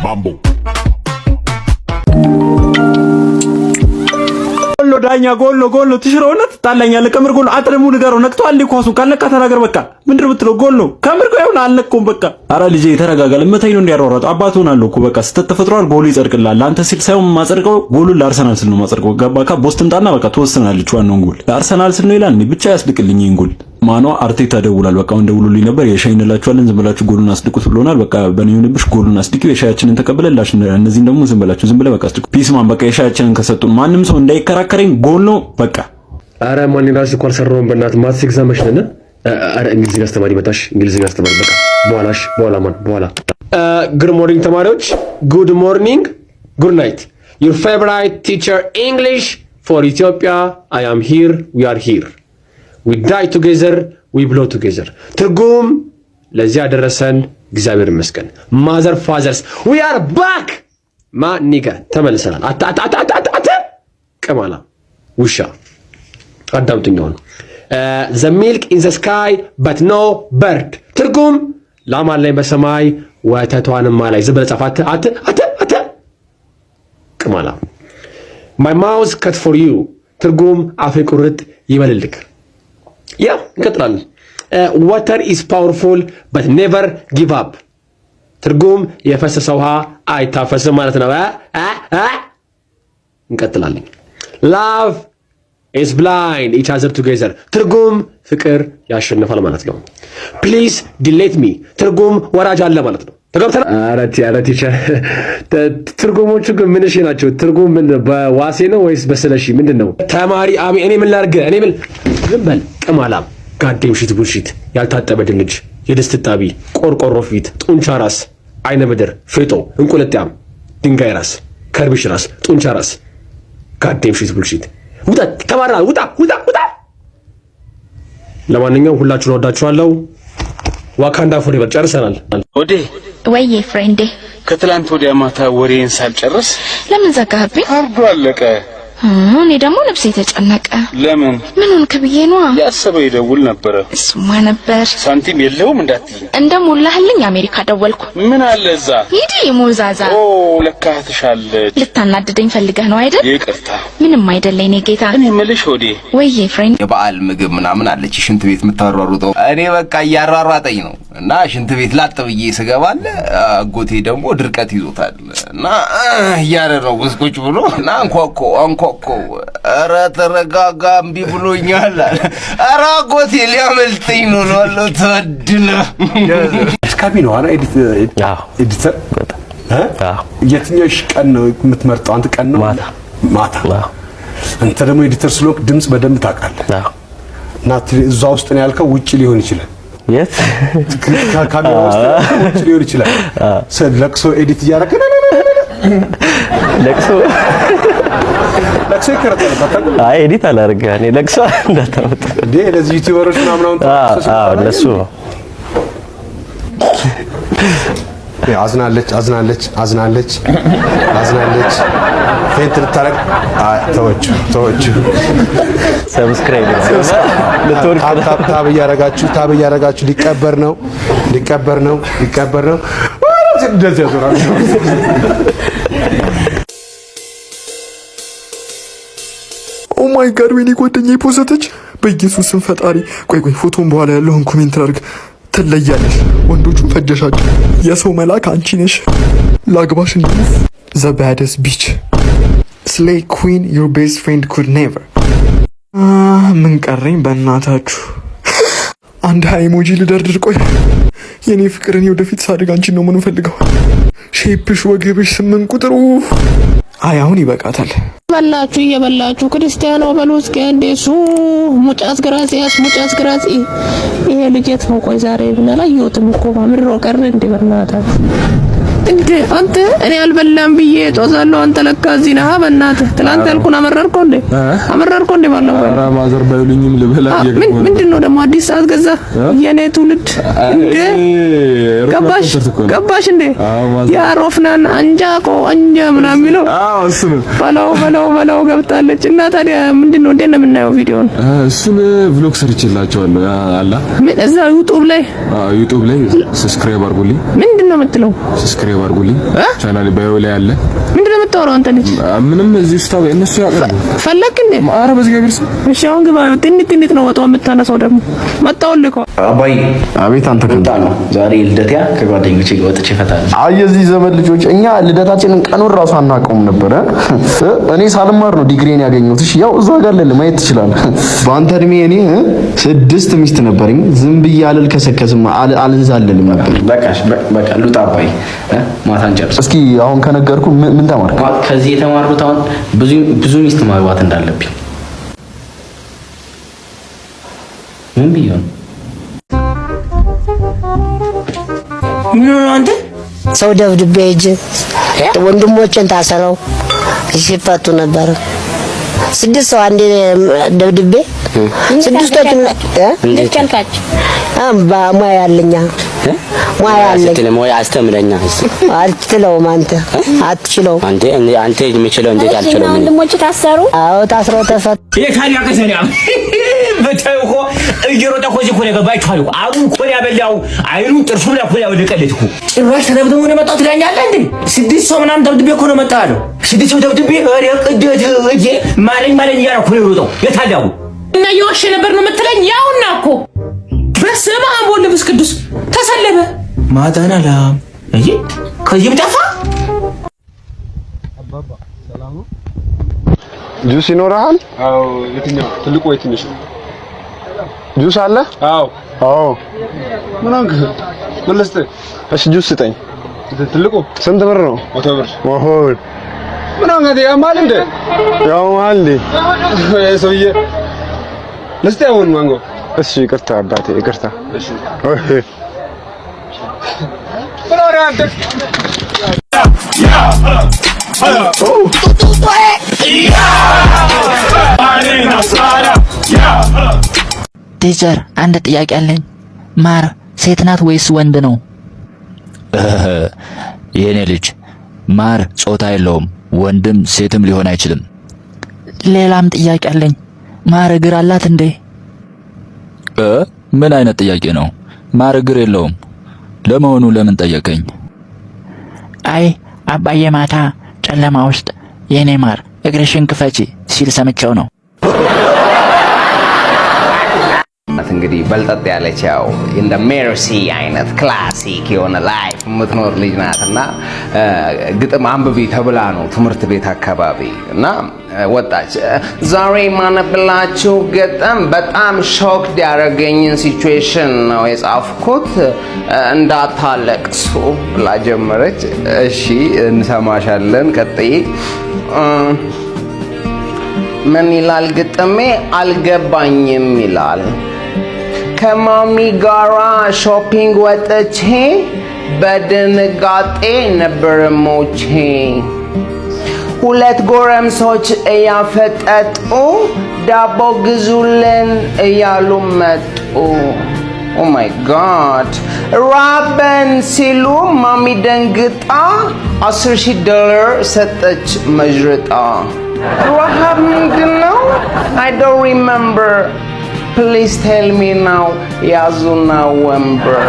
Mambo. ዳኛ ጎል ነው ትሽረውነት ታላኛለ ከምር ጎል አጥረሙ ንገረው ነክቷል ኳሱን ካልነካ ተናገር በቃ ምንድር ብትለው ጎል ነው ከምር ቆይውን አልነኩም በቃ አረ ልጄ ተረጋጋ ለመታኝ ነው እንዲያሯሯጥ አባቱ ሆናለሁ እኮ በቃ ስተተፈጥሯል ጎሉ ይጸድቅላል አንተ ሲል ሳይሆን ማጸድቀው ጎሉን ለአርሰናል ስል ነው ማጸድቀው ገባካ ቦስተምጣና በቃ ተወስናለች ዋናውን ጎል ለአርሰናል ስል ነው ይላል ብቻ ያስልቅልኝ ይሄን ጎል ማኗ አርቴታ ደውላል በቃ እንደውሉልኝ ነበር የሻይንላችኋለን ዝም ብላችሁ ጎሉን አስድቁት ብሎናል በቃ በኔውንብሽ ጎሉን አስድቂው የሻያችንን ተቀበለላሽ እነዚህን ደግሞ ዝም ብላችሁ ዝም ብለ በቃ አስድቁ ፒስማን በቃ የሻያችንን ከሰጡን ማንም ሰው እንዳይከራከረኝ ጎል ነው በቃ አረ ማን ራስ እኮ አልሰራውም በእናት ማትስ ኤግዛምሽ ነን አረ እንግሊዝኛ አስተማሪ መጣሽ እንግሊዝኛ አስተማሪ በቃ በኋላ ጉድ ሞርኒንግ ተማሪዎች ጉድ ሞርኒንግ ጉድ ናይት your favorite teacher English for Ethiopia I am here we are here we die together we blow together ትርጉም ለዚህ ያደረሰን እግዚአብሔር ይመስገን ማዘር ፋዘርስ we are back ማኒጋ ተመልሰናል አታ ቀማላ ውሻ አዳምጡኝ ነው the milk in the sky but no bird ትርጉም ላም አለኝ በሰማይ ወተቷንም አላይ ዝም ብለህ ጻፋት አተ ቀማላ my mouth cut for you ትርጉም አፌ ቁርጥ ይበልልክ ያ እንቀጥላለን water is powerful but never give up ትርጉም የፈሰሰ ውሃ አይታፈስም ማለት ነው እንቀጥላለን love is blind each other together ትርጉም ፍቅር ያሸንፋል ማለት ነው please delete me ትርጉም ወራጅ አለ ማለት ነው ተገብተና አረቲ ትርጉሞቹ ግን ምንሽ ናቸው ትርጉም ምን በዋሴ ነው ወይስ በስለሺ ምንድነው ተማሪ እኔ ምን ላርገ እኔ ምን ዝም በል ቅማላም ጋዴም ሽት ቡልሽት ያልታጠበ ድንች የድስት ጣቢ ቆርቆሮ ፊት ጡንቻ ራስ አይነ ምድር ፌጦ እንቁልጥያም ድንጋይ ራስ ከርብሽ ራስ ጡንቻ ራስ ጋዴም ሽት ቡልሽት ውጣ ተባራ ውጣ ለማንኛውም ሁላችሁን ወዳችኋለሁ ዋካንዳ ፎሬቨር ጨርሰናል ወዴ ወይዬ ፍሬንዴ ከትላንት ወዲያ ማታ ወሬን ሳልጨርስ ለምን ዘጋህብኝ ካርዱ አለቀ እኔ ደግሞ ልብሴ ተጨነቀ ለምን ምን ሆንክ ብዬ ነው ያሰበው ይደውል ነበር እሱማ ነበር ሳንቲም የለውም እንዳትይ እንደሞላህልኝ አሜሪካ ደወልኩ ምን አለ እዛ ሂዲ ሞዛዛ ለካ ትሻለች ልታናድደኝ ፈልገህ ነው አይደል ይቅርታ ምንም አይደለም እኔ ጌታ እኔ መልሽ ወዴ ወይዬ ፍሬንድ የበዓል ምግብ ምናምን አለች ሽንት ቤት የምታሯሩጠው እኔ በቃ እያሯሯጠኝ ነው እና ሽንት ቤት ላጥብዬ ስገባለ አጎቴ ደግሞ ድርቀት ይዞታል እና እያለ ነው ወስቆጭ ብሎ እና አንኳኮ ኧረ ተረጋጋ እምቢ ብሎኛል ኧረ አጎቴ ሊያመልጠኝ ነው ነው ተወድነ እስካቢ ነው አረ ኤዲተር የትኛው ቀን ነው የምትመርጠው አንተ ቀን ነው ማታ አንተ ደግሞ ኤዲተር ስለሆንክ ድምጽ በደንብ ታውቃለህ እና እዛ ውስጥ ነው ያልከው ውጪ ሊሆን ይችላል የት ካሜራ ውስጥ ውጪ ሊሆን ይችላል ለቅሶ ኤዲት እያደረግን ለቅሶ ይከረታል አይ ኤዲት አላረጋህ እኔ ለቅሶ እንዳታመጣ እንዴ ለዚህ ዩቲዩበሮች ምናምን ለሱ አዝናለች ፌንት ልታረግ ተወች ሰብስክራይብ ታብ እያረጋችሁ ሊቀበር ነው እንደዚህ ያዞራል ኦ ማይ ጋድ ወይኔ ጓደኛዬ ፖስተች በኢየሱስም ፈጣሪ ቆይ ፎቶን በኋላ ያለውን ኮሜንት አድርግ ትለያለሽ ወንዶቹን ፈጀሻቸው የሰው መልአክ አንቺ ነሽ ላግባሽ እንዴስ the baddest bitch slay queen your best friend could never ምን ቀረኝ በእናታችሁ አንድ ኢሞጂ ልደርድር ቆይ የኔ ፍቅርን ወደፊት ሳድግ አንቺን ነው ምን ፈልገው ሼፕሽ ወገብሽ 8 ቁጥሩ አሁን ይበቃታል እየበላችሁ ክርስቲያኖ በሉስ ከንዴሱ ሙጫስ ግራሲያስ ይሄ ልጅት ነው ቆይ ዛሬ ብናላ ይወጥም እኮ ማምሮ ቀረ እንደ በእናታችሁ እንዴ አንተ እኔ አልበላም ብዬ ጦዛለሁ። አንተ ለካ እዚህ ነህ። በእናትህ ትላንት ያልኩን አመረርከው እንዴ? አመረርከው እንዴ? ባለው ኧረ ማዘር ባይሉኝም ልበላ ምንድነው ደግሞ አዲስ ሰዓት ገዛ? የኔ ትውልድ እንዴ ገባሽ እንዴ? ያ ሮፍናን አንጃቆ አንጃ ምናምን የሚለው እሱ ነው። በለው ገብታለች። እና ታዲያ ምንድነው እንዴት ነው የምናየው ቪዲዮውን? እሱን ቭሎግ ሰርችላችኋለሁ አላ ምን እዛ ዩቲዩብ ላይ ሰብስክራይብ አድርጉልኝ። ምንድነው የምትለው? ሰብስክራይብ አድርጉልኝ። ቻናሌ ባዮ ላይ አለ። ምንድነው የምታወራው አንተ ልጅ? ምንም እዚህ ውስጥ እነሱ ያቀርቡ ፈለክ እንዴ? ኧረ በዚህ ጋር ቢርስ እሺ። አሁን ግባ። ትንት ነው ወጣው የምታነሳው ደግሞ መጣውልህ። አባይ አቤት። አንተ ከንታ ነው ዛሬ ልደትያ ከጓደኞቼ ጋር ወጥቼ ፈታለሁ። አይ የዚህ ዘመን ልጆች እኛ ልደታችንን ቀኑን ራሱ አናውቀውም ነበር። እኔ ሳልማር ነው ዲግሪን ያገኘሁት። እሺ ያው እዛ ጋር ማየት ትችላለህ። በአንተ እድሜ እኔ 6 ሚስት ነበረኝ። ዝም ብዬ አልልከሰከስም አልንዛለልም ነበር። በቃ ሉጣ አባይ ማታ እንጨርስ። እስኪ አሁን ከነገርኩ ምን ተማርክ? ከዚህ የተማርኩት አሁን ብዙ ሚስት ማግባት እንዳለብኝ። ምን ቢሆን አንተ ሰው ደብድቤ ሂጅ ወንድሞችን ታሰረው ሲፈቱ ነበር። 6 ሰው አንዴ ደብድቤ 6ቶች እንዴት ቻልካች? ሙያ ያለኛ ሙያ ያለኝ ሙያ አስተምረኛ። አትችለውም አንተ አትችለውም። አንተ የሚችለው እንዴት አልችለውም? ወንድሞች ታሰሩ? አዎ ታስረው ተፈቱ። የካሊያ ከሰኒያ በታይኮ እየሮጠ ኮዚ ኮኔ ገባይቷል። አሁን ኮኔ ያበላው አይኑን ጥርሱ ላይ ኮኔ ያወደቀለት እኮ ጭራሽ ተደብድቦ ነው የመጣው ትለኛለህ እንዴ? 6 ሰው ምናምን ደብድቤ እኮ ነው መጣው። 6 ሰው ደብድቤ ቅደት እጄ ማለኝ ያለው ኮኔ ሮጠው የታዳው እና የዋሸ ነበር ነው የምትለኝ? ያውና እኮ በስመ አብ ወወልድ ወመንፈስ ቅዱስ ተሰለበ ማታናላ እይ ከዚህ ብጠፋ አባባ ሰላም ነው? ጁስ ይኖርሃል? አዎ። የትኛው ትልቁ ወይ ትንሹ? ጁስ አለ? አዎ። ምን አንክ መለስተ? እሺ ጁስ ስጠኝ። ትልቁ ስንት ብር ነው? 100 ብር። ወሆል ምን አንተ ያማል እንደ ያማል እንደ ሰውዬ ለስተ ያውን ማንጎ። እሺ ይቅርታ አባቴ ይቅርታ። እሺ ኦኬ ቲቸር አንድ ጥያቄ አለኝ። ማር ሴት ናት ወይስ ወንድ ነው? የኔ ልጅ ማር ጾታ የለውም፣ ወንድም ሴትም ሊሆን አይችልም። ሌላም ጥያቄ አለኝ። ማር እግር አላት እንዴ? ምን አይነት ጥያቄ ነው? ማር እግር የለውም። ለመሆኑ ለምን ጠየቀኝ? አይ አባዬ ማታ ጨለማ ውስጥ የኔ ማር እግርሽን ክፈቺ ሲል ሰምቼው ነው። እንግዲህ በልጠጥ ያለች ያው እንደ ሜርሲ አይነት ክላሲክ የሆነ ላይፍ የምትኖር ልጅ ናትና ግጥም አንብቢ ተብላ ነው ትምህርት ቤት አካባቢ እና ወጣች። ዛሬ ማነብላችሁ ግጥም በጣም ሾክድ ያደረገኝን ሲቹዌሽን ነው የጻፍኩት። እንዳታለቅሱ ብላ ጀመረች። እሺ እንሰማሻለን፣ ቀጥይ። ምን ይላል ግጥሜ? አልገባኝም ይላል። ከማሚ ጋራ ሾፒንግ ወጥቼ በድንጋጤ ነበር ሞቼ። 2 ጎረምሶች እያፈጠጡ ዳቦ ግዙልን እያሉ መጡ። ኦ ማይ ጋድ ራበን ሲሉ ማሚ ደንግጣ $10,000 ሰጠች መዥርጣ። ረሃብ ምንድን ነው? I don't remember. Please tell me now. ያዙና ወንበር።